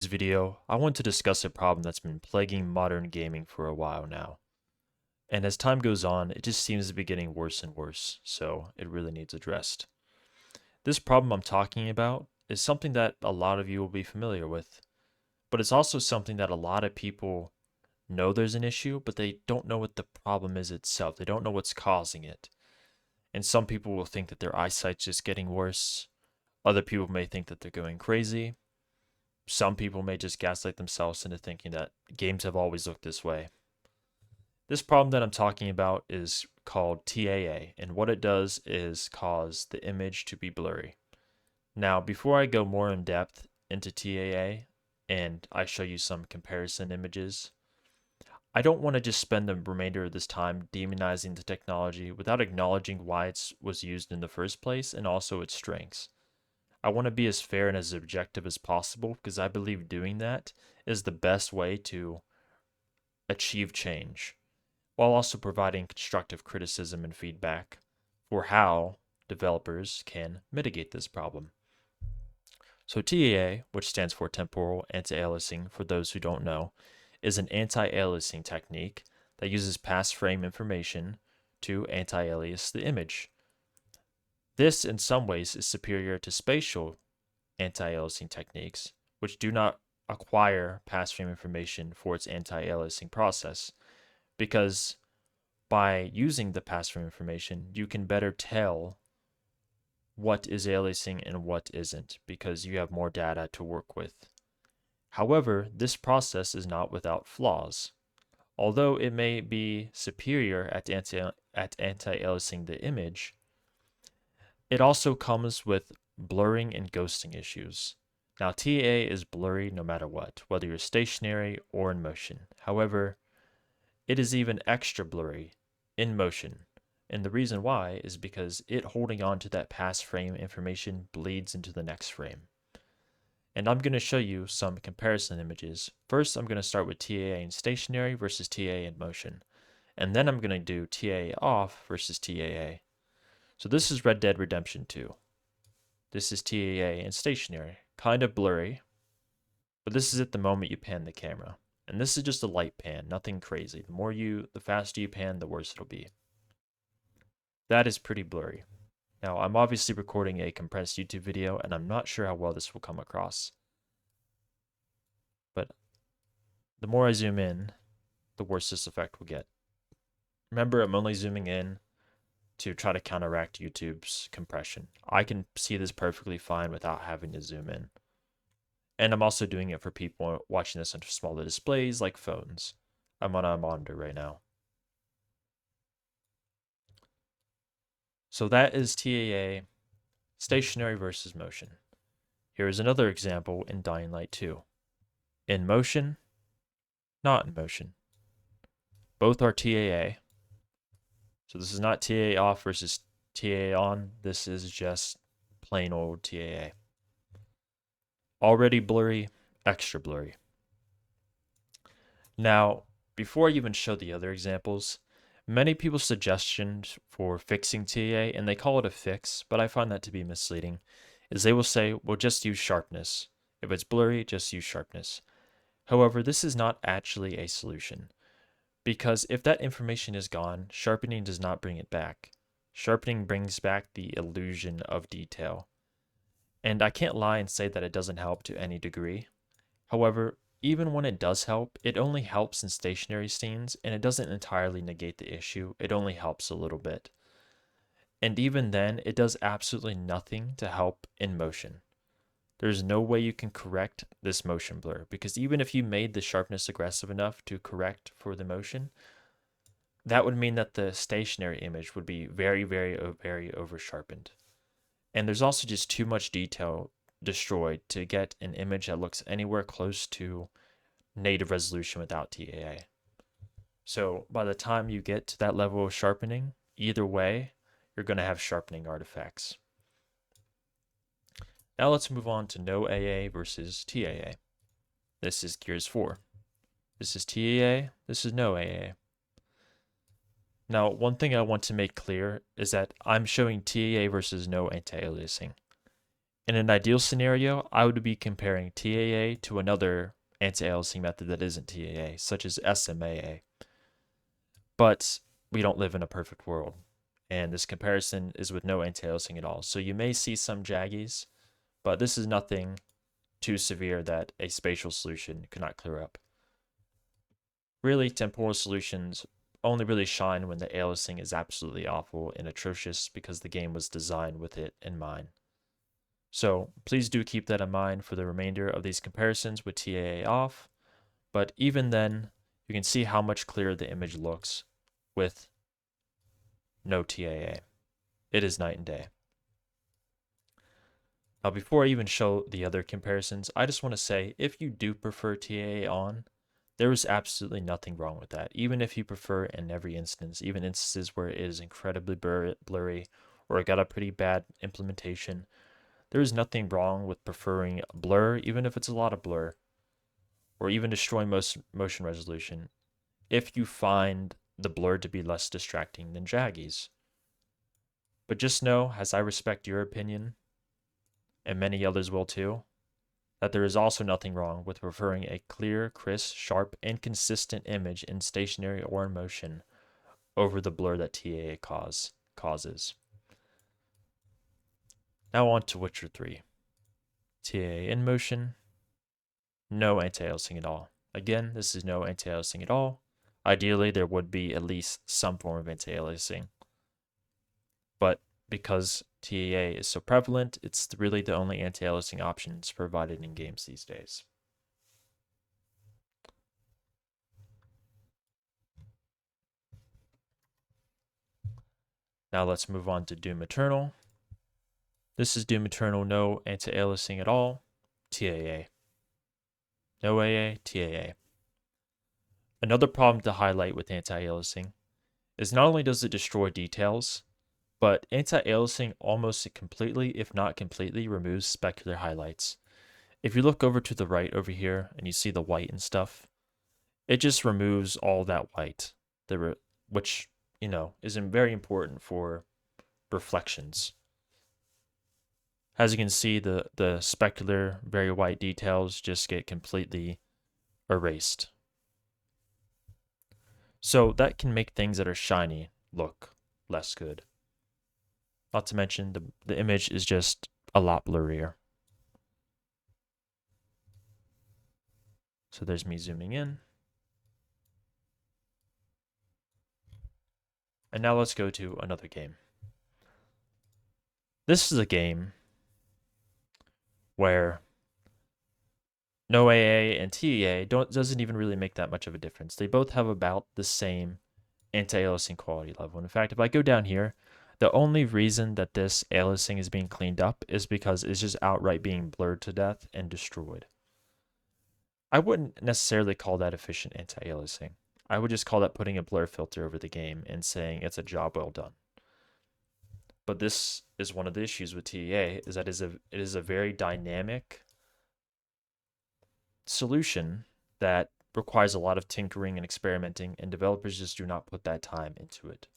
This video, I want to discuss a problem that's been plaguing modern gaming for a while now. And as time goes on, it just seems to be getting worse and worse, so it really needs addressed. This problem I'm talking about is something that a lot of you will be familiar with, but it's also something that a lot of people know there's an issue, but they don't know what the problem is itself. They don't know what's causing it. And some people will think that their eyesight's just getting worse. Other people may think that they're going crazy. Some people may just gaslight themselves into thinking that games have always looked this way. This problem that I'm talking about is called TAA, and what it does is cause the image to be blurry. Now, before I go more in depth into TAA and I show you some comparison images, I don't want to just spend the remainder of this time demonizing the technology without acknowledging why it was used in the first place and also its strengths. I want to be as fair and as objective as possible because I believe doing that is the best way to achieve change, while also providing constructive criticism and feedback for how developers can mitigate this problem. So TAA, which stands for temporal anti-aliasing for those who don't know, is an anti-aliasing technique that uses past frame information to anti-alias the image. This, in some ways, is superior to spatial anti-aliasing techniques, which do not acquire past frame information for its anti-aliasing process, because by using the past frame information, you can better tell what is aliasing and what isn't, because you have more data to work with. However, this process is not without flaws. Although it may be superior at anti-aliasing the image, it also comes with blurring and ghosting issues. Now, TAA is blurry no matter what, whether you're stationary or in motion. However, it is even extra blurry in motion. And the reason why is because it holding on to that past frame information bleeds into the next frame. And I'm going to show you some comparison images. First, I'm going to start with TAA in stationary versus TAA in motion. And then I'm going to do TAA off versus TAA. So this is Red Dead Redemption 2. This is TAA in stationary, kind of blurry, but this is at the moment you pan the camera. And this is just a light pan, nothing crazy. The faster you pan, the worse it'll be. That is pretty blurry. Now, I'm obviously recording a compressed YouTube video, and I'm not sure how well this will come across. But the more I zoom in, the worse this effect will get. Remember, I'm only zooming in to try to counteract YouTube's compression. I can see this perfectly fine without having to zoom in. And I'm also doing it for people watching this on smaller displays like phones. I'm on a monitor right now. So that is TAA, stationary versus motion. Here is another example in Dying Light 2. In motion, not in motion. Both are TAA. So this is not TAA off versus TAA on. This is just plain old TAA. Already blurry, extra blurry. Now, before I even show the other examples, many people's suggestions for fixing TAA, and they call it a fix, but I find that to be misleading, is they will say, well, just use sharpness. If it's blurry, just use sharpness. However, this is not actually a solution, because if that information is gone, sharpening does not bring it back. Sharpening brings back the illusion of detail. And I can't lie and say that it doesn't help to any degree. However, even when it does help, it only helps in stationary scenes, and it doesn't entirely negate the issue. It only helps a little bit. And even then, it does absolutely nothing to help in motion. There's no way you can correct this motion blur, because even if you made the sharpness aggressive enough to correct for the motion, that would mean that the stationary image would be very, very, very over sharpened. And there's also just too much detail destroyed to get an image that looks anywhere close to native resolution without TAA. So by the time you get to that level of sharpening, either way, you're going to have sharpening artifacts. Now let's move on to no AA versus TAA. This is Gears 4. This is TAA, this is no AA. Now, one thing I want to make clear is that I'm showing TAA versus no anti-aliasing. In an ideal scenario, I would be comparing TAA to another anti-aliasing method that isn't TAA, such as SMAA. But we don't live in a perfect world, and this comparison is with no anti-aliasing at all. So you may see some jaggies, but this is nothing too severe that a spatial solution could not clear up. Really, temporal solutions only really shine when the aliasing is absolutely awful and atrocious because the game was designed with it in mind. So please do keep that in mind for the remainder of these comparisons with TAA off, but even then, you can see how much clearer the image looks with no TAA. It is night and day. Now, before I even show the other comparisons, I just want to say if you do prefer TAA on, there is absolutely nothing wrong with that. Even if you prefer in every instance, even instances where it is incredibly blurry or it got a pretty bad implementation, there is nothing wrong with preferring blur, even if it's a lot of blur, or even destroying most motion resolution, if you find the blur to be less distracting than jaggies. But just know, as I respect your opinion, and many others will too, that there is also nothing wrong with preferring a clear, crisp, sharp, and consistent image in stationary or in motion over the blur that TAA causes. Now on to Witcher 3. TAA in motion, no anti-aliasing at all. Again, this is no anti-aliasing at all. Ideally, there would be at least some form of anti-aliasing. But because TAA is so prevalent, it's really the only anti-aliasing options provided in games these days. Now let's move on to Doom Eternal. This is Doom Eternal, no anti-aliasing at all, TAA. No AA, TAA. Another problem to highlight with anti-aliasing is not only does it destroy details, but anti-aliasing almost completely, if not completely, removes specular highlights. If you look over to the right over here and you see the white and stuff, it just removes all that white, which, is very important for reflections. As you can see, the specular, very white details just get completely erased. So that can make things that are shiny look less good. Not to mention the image is just a lot blurrier. So there's me zooming in. And now let's go to another game. This is a game where no AA and TAA doesn't even really make that much of a difference. They both have about the same anti-aliasing quality level. And in fact, if I go down here, the only reason that this aliasing is being cleaned up is because it's just outright being blurred to death and destroyed. I wouldn't necessarily call that efficient anti-aliasing. I would just call that putting a blur filter over the game and saying it's a job well done. But this is one of the issues with TAA, is that it is a very dynamic solution that requires a lot of tinkering and experimenting, and developers just do not put that time into it.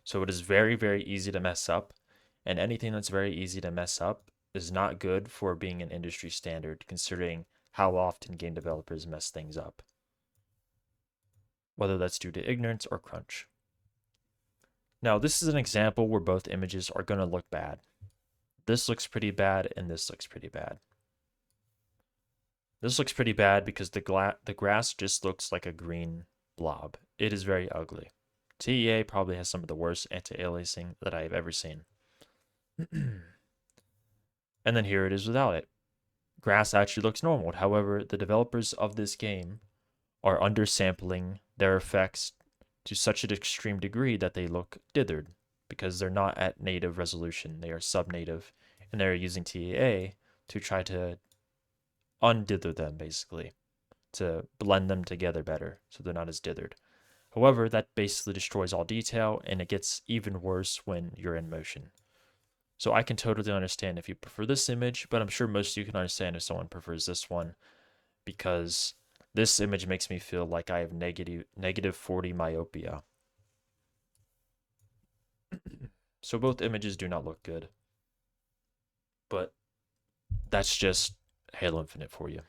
So it is very, very easy to mess up, and anything that's very easy to mess up is not good for being an industry standard, considering how often game developers mess things up, whether that's due to ignorance or crunch. Now, this is an example where both images are going to look bad. This looks pretty bad, and this looks pretty bad. This looks pretty bad because the grass just looks like a green blob. It is very ugly. TEA probably has some of the worst anti-aliasing that I have ever seen. And then here it is without it. Grass actually looks normal. However, the developers of this game are undersampling their effects to such an extreme degree that they look dithered because they're not at native resolution. They are sub-native, and they're using TEA to try to undither them, basically, to blend them together better so they're not as dithered. However, that basically destroys all detail, and it gets even worse when you're in motion. So I can totally understand if you prefer this image, but I'm sure most of you can understand if someone prefers this one, because this image makes me feel like I have negative 40 myopia. So both images do not look good. but that's just Halo Infinite for you.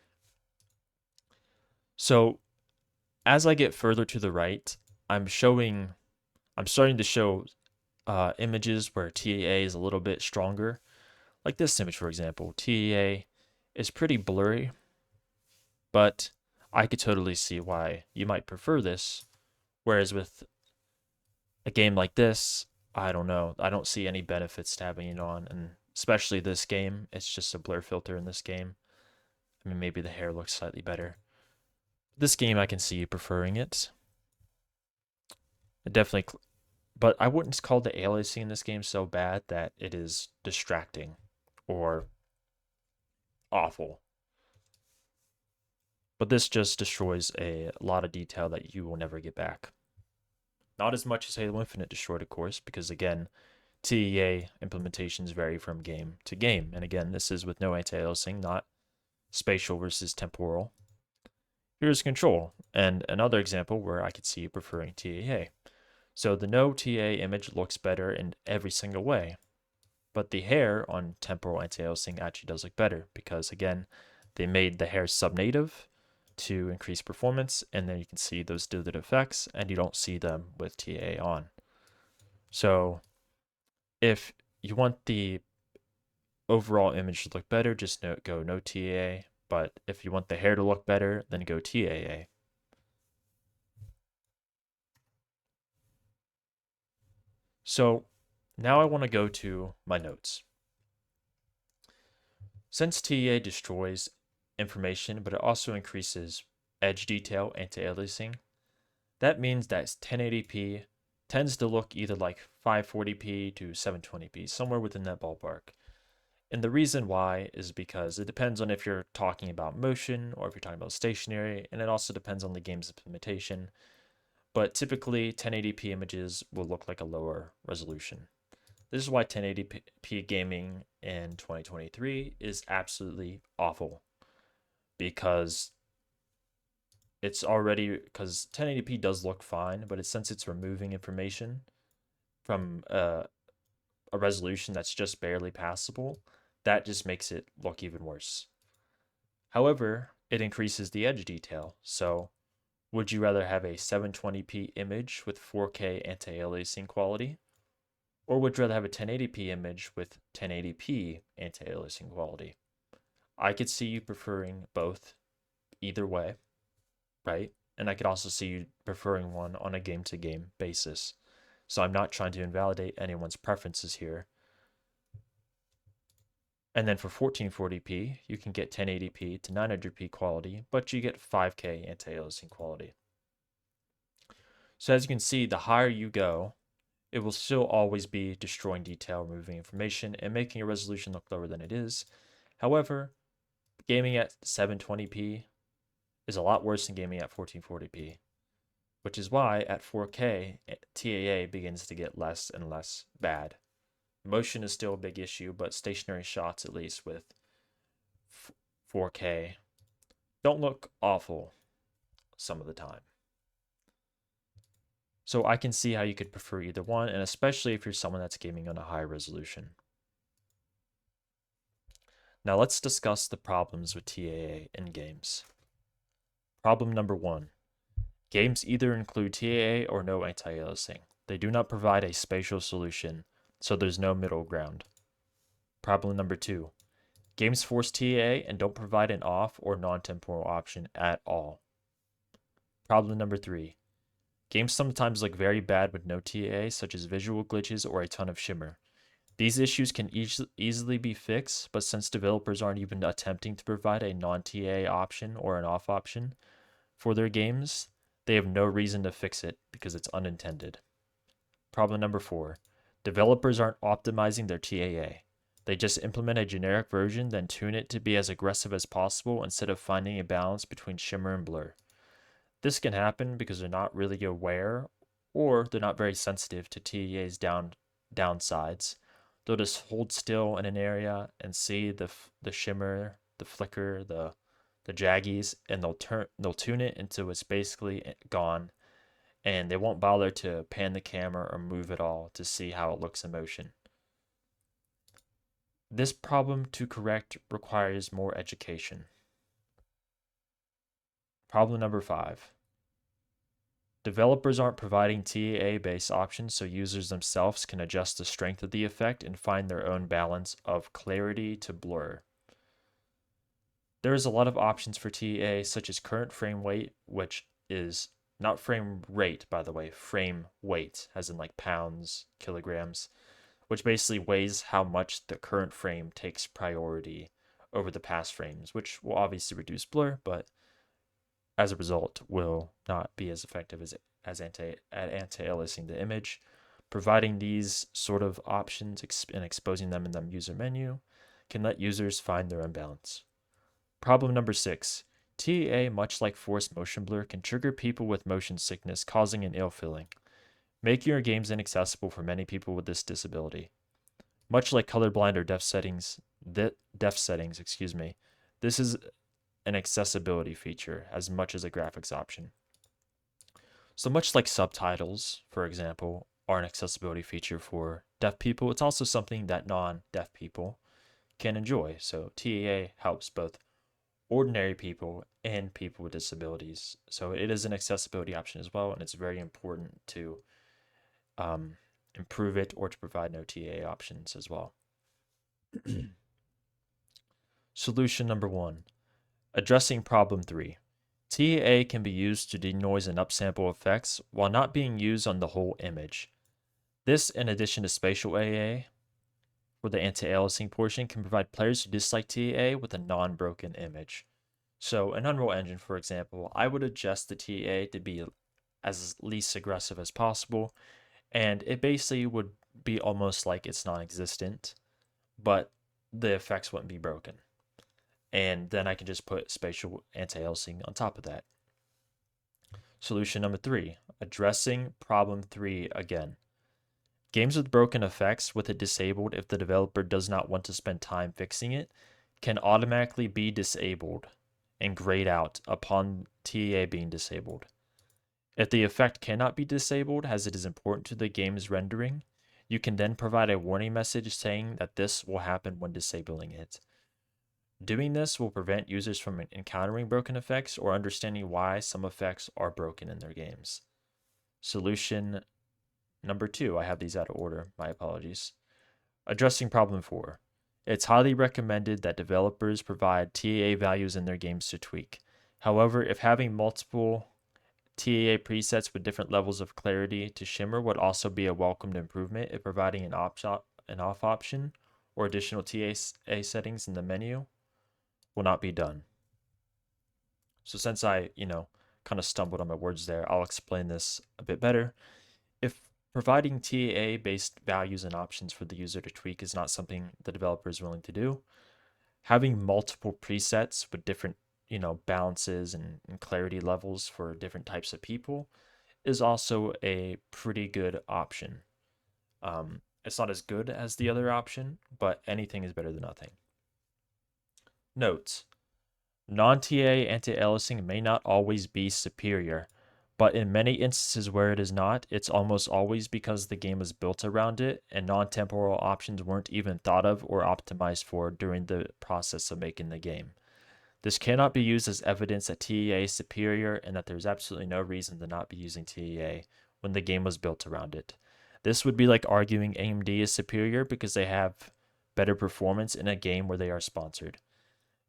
So as I get further to the right, I'm starting to show images where TAA is a little bit stronger. Like this image, for example, TAA is pretty blurry, but I could totally see why you might prefer this. Whereas with a game like this, I don't know. I don't see any benefits to having it on, and especially this game, it's just a blur filter in this game. I mean, maybe the hair looks slightly better. This game, I can see you preferring it. It definitely, but I wouldn't call the aliasing in this game so bad that it is distracting or awful. But this just destroys a lot of detail that you will never get back. Not as much as Halo Infinite destroyed, of course, because again, TEA implementations vary from game to game. And again, this is with no anti-aliasing, not spatial versus temporal. Here's control, and another example where I could see you preferring TAA. So the no TA image looks better in every single way, but the hair on temporal anti-aliasing actually does look better because again, they made the hair subnative to increase performance, and then you can see those diluted effects, and you don't see them with TA on. So if you want the overall image to look better, just go no TAA. But if you want the hair to look better, then go TAA. So now I want to go to my notes. Since TAA destroys information, but it also increases edge detail anti-aliasing, that means that 1080p tends to look either like 540p to 720p, somewhere within that ballpark. And the reason why is because it depends on if you're talking about motion or if you're talking about stationary, and it also depends on the game's implementation. But typically, 1080p images will look like a lower resolution. This is why 1080p gaming in 2023 is absolutely awful, because it's already, because 1080p does look fine, but since it's removing information from a resolution that's just barely passable, that just makes it look even worse. However, it increases the edge detail. So would you rather have a 720p image with 4K anti-aliasing quality, or would you rather have a 1080p image with 1080p anti-aliasing quality? I could see you preferring both either way, right? And I could also see you preferring one on a game-to-game basis. So I'm not trying to invalidate anyone's preferences here. And then for 1440p, you can get 1080p to 900p quality, but you get 5K anti-aliasing quality. So as you can see, the higher you go, it will still always be destroying detail, removing information, and making your resolution look lower than it is. However, gaming at 720p is a lot worse than gaming at 1440p, which is why at 4K, TAA begins to get less and less bad. Motion is still a big issue, but stationary shots, at least with 4K, don't look awful some of the time. So I can see how you could prefer either one, and especially if you're someone that's gaming on a high resolution. Now let's discuss the problems with TAA in games. Problem number 1. Games either include TAA or no anti-aliasing. They do not provide a spatial solution, so there's no middle ground. Problem number 2. Games force TAA and don't provide an off or non-temporal option at all. Problem number 3. Games sometimes look very bad with no TAA, such as visual glitches or a ton of shimmer. These issues can easily be fixed, but since developers aren't even attempting to provide a non-TAA option or an off option for their games, they have no reason to fix it because it's unintended. Problem number 4. Developers aren't optimizing their TAA. They just implement a generic version, then tune it to be as aggressive as possible instead of finding a balance between shimmer and blur. This can happen because they're not really aware, or they're not very sensitive to TAA's downsides. They'll just hold still in an area and see the shimmer, the flicker, the jaggies, and they'll tune it until it's basically gone, and they won't bother to pan the camera or move it all to see how it looks in motion. This problem to correct requires more education. Problem number 5. Developers aren't providing TAA-based options so users themselves can adjust the strength of the effect and find their own balance of clarity to blur. There is a lot of options for TAA, such as current frame weight, which is not frame rate, by the way, frame weight, as in like pounds, kilograms, which basically weighs how much the current frame takes priority over the past frames, which will obviously reduce blur, but as a result will not be as effective as anti-aliasing the image. Providing these sort of options and exposing them in the user menu can let users find their own balance. Problem number 6. TEA, much like forced motion blur, can trigger people with motion sickness, causing an ill feeling, making your games inaccessible for many people with this disability. Much like colorblind or deaf settings, this is an accessibility feature as much as a graphics option. So much like subtitles, for example, are an accessibility feature for deaf people, it's also something that non-deaf people can enjoy. So TEA helps both ordinary people and people with disabilities. So it is an accessibility option as well, and it's very important to improve it or to provide no TEA options as well. Solution number 1. Addressing problem 3. TEA can be used to denoise and upsample effects while not being used on the whole image. This, in addition to spatial AA, for the anti-aliasing portion, can provide players who dislike TEA with a non-broken image. So in Unreal Engine, for example, I would adjust the TEA to be as least aggressive as possible, and it basically would be almost like it's non-existent, but the effects wouldn't be broken. And then I can just put spatial anti-aliasing on top of that. Solution number 3, addressing problem 3 again. Games with broken effects with it disabled if the developer does not want to spend time fixing it can automatically be disabled and grayed out upon TEA being disabled. If the effect cannot be disabled as it is important to the game's rendering, you can then provide a warning message saying that this will happen when disabling it. Doing this will prevent users from encountering broken effects or understanding why some effects are broken in their games. Solution number 2, I have these out of order, my apologies. Addressing problem 4. It's highly recommended that developers provide TEA values in their games to tweak. However, if having multiple TEA presets with different levels of clarity to shimmer would also be a welcomed improvement if providing an off option or additional TEA settings in the menu will not be done. So since I, kind of stumbled on my words there, I'll explain this a bit better. If providing TEA-based values and options for the user to tweak is not something the developer is willing to do, having multiple presets with different, balances and clarity levels for different types of people is also a pretty good option. It's not as good as the other option, but anything is better than nothing. Notes. Non-TEA anti-aliasing may not always be superior, but in many instances where it is not, it's almost always because the game is built around it and non-temporal options weren't even thought of or optimized for during the process of making the game. This cannot be used as evidence that TEA is superior and that there's absolutely no reason to not be using TEA when the game was built around it. This would be like arguing AMD is superior because they have better performance in a game where they are sponsored.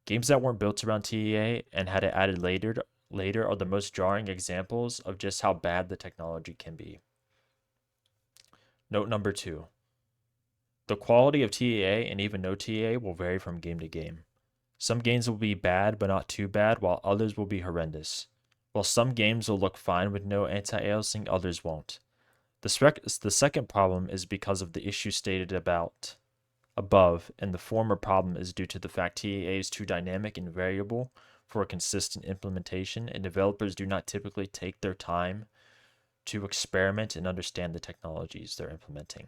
Games that weren't built around TEA and had it added later are the most jarring examples of just how bad the technology can be. Note number 2. The quality of TEA and even no TEA will vary from game to game. Some games will be bad but not too bad, while others will be horrendous. While some games will look fine with no anti-aliasing, others won't. The second problem is because of the issue stated above, and the former problem is due to the fact TEA is too dynamic and variable for a consistent implementation, and developers do not typically take their time to experiment and understand the technologies they're implementing.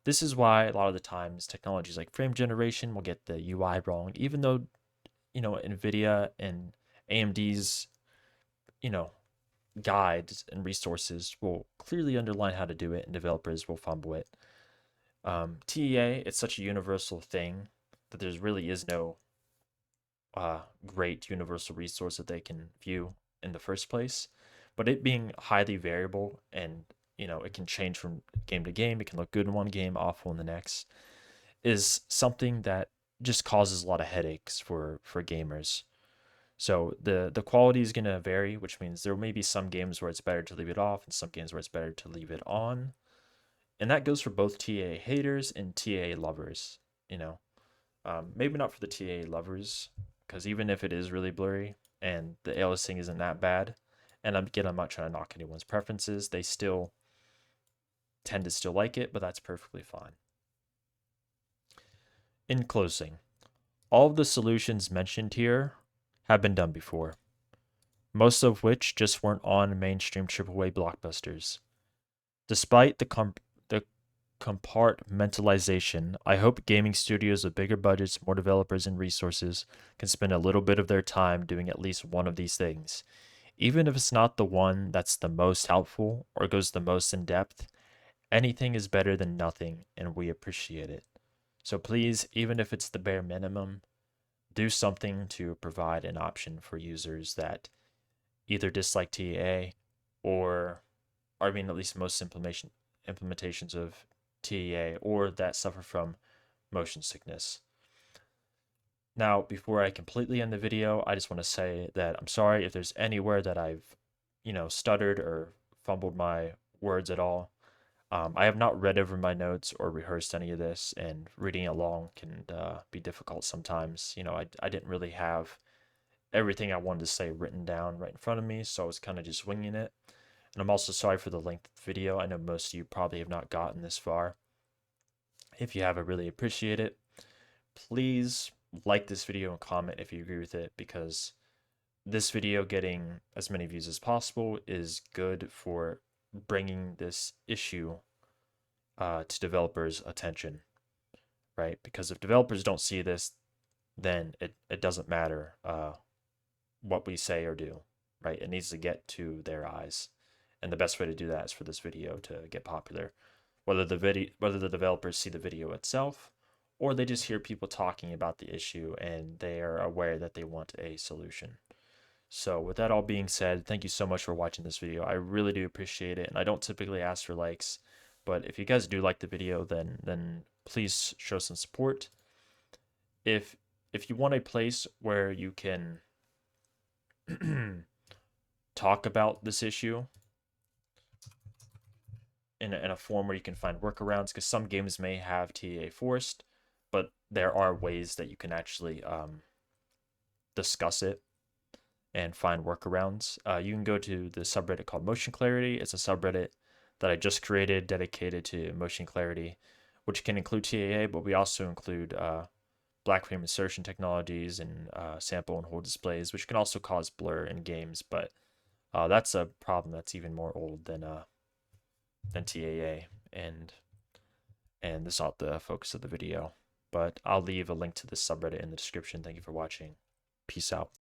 This is why a lot of the times technologies like frame generation will get the UI wrong, even though, NVIDIA and AMD's, guides and resources will clearly underline how to do it, and developers will fumble it. TEA, it's such a universal thing that there's really is no great universal resource that they can view in the first place. But it being highly variable and it can change from game to game. It can look good in one game, awful in the next. Is something that just causes a lot of headaches for gamers. So the quality is gonna vary, which means there may be some games where it's better to leave it off, and some games where it's better to leave it on. And that goes for both TA haters and TA lovers. You know, maybe not for the TA lovers, because even if it is really blurry and the aliasing isn't that bad, and I'm not trying to knock anyone's preferences, they still tend to still like it, but that's perfectly fine. In closing, all of the solutions mentioned here have been done before, most of which just weren't on mainstream AAA blockbusters. Despite the compartmentalization, I hope gaming studios with bigger budgets, more developers, and resources can spend a little bit of their time doing at least one of these things. Even if it's not the one that's the most helpful or goes the most in depth, anything is better than nothing, and we appreciate it. So please, even if it's the bare minimum, do something to provide an option for users that either dislike TEA or, I mean, at least most implementations of TEA or that suffer from motion sickness. Now, before I completely end the video, I just want to say that I'm sorry if there's anywhere that I've, stuttered or fumbled my words at all. I have not read over my notes or rehearsed any of this, and reading along can be difficult sometimes. I didn't really have everything I wanted to say written down right in front of me, so I was kind of just winging it. And I'm also sorry for the length of the video. I know most of you probably have not gotten this far. If you have, I really appreciate it. Please like this video and comment if you agree with it, because this video getting as many views as possible is good for bringing this issue to developers' attention, right? Because if developers don't see this, then it doesn't matter what we say or do, right? It needs to get to their eyes. And the best way to do that is for this video to get popular. Whether the developers see the video itself or they just hear people talking about the issue and they are aware that they want a solution. So with that all being said, thank you so much for watching this video. I really do appreciate it, and I don't typically ask for likes, but if you guys do like the video, then please show some support. If you want a place where you can talk about this issue in a form where you can find workarounds, because some games may have TEA forced, but there are ways that you can actually discuss it and find workarounds. You can go to the subreddit called Motion Clarity. It's a subreddit that I just created dedicated to motion clarity, which can include TEA, but we also include black frame insertion technologies and sample and hold displays, which can also cause blur in games. But that's a problem that's even more old than TEA, and this is not the focus of the video. But I'll leave a link to this subreddit in the description. Thank you for watching. Peace out.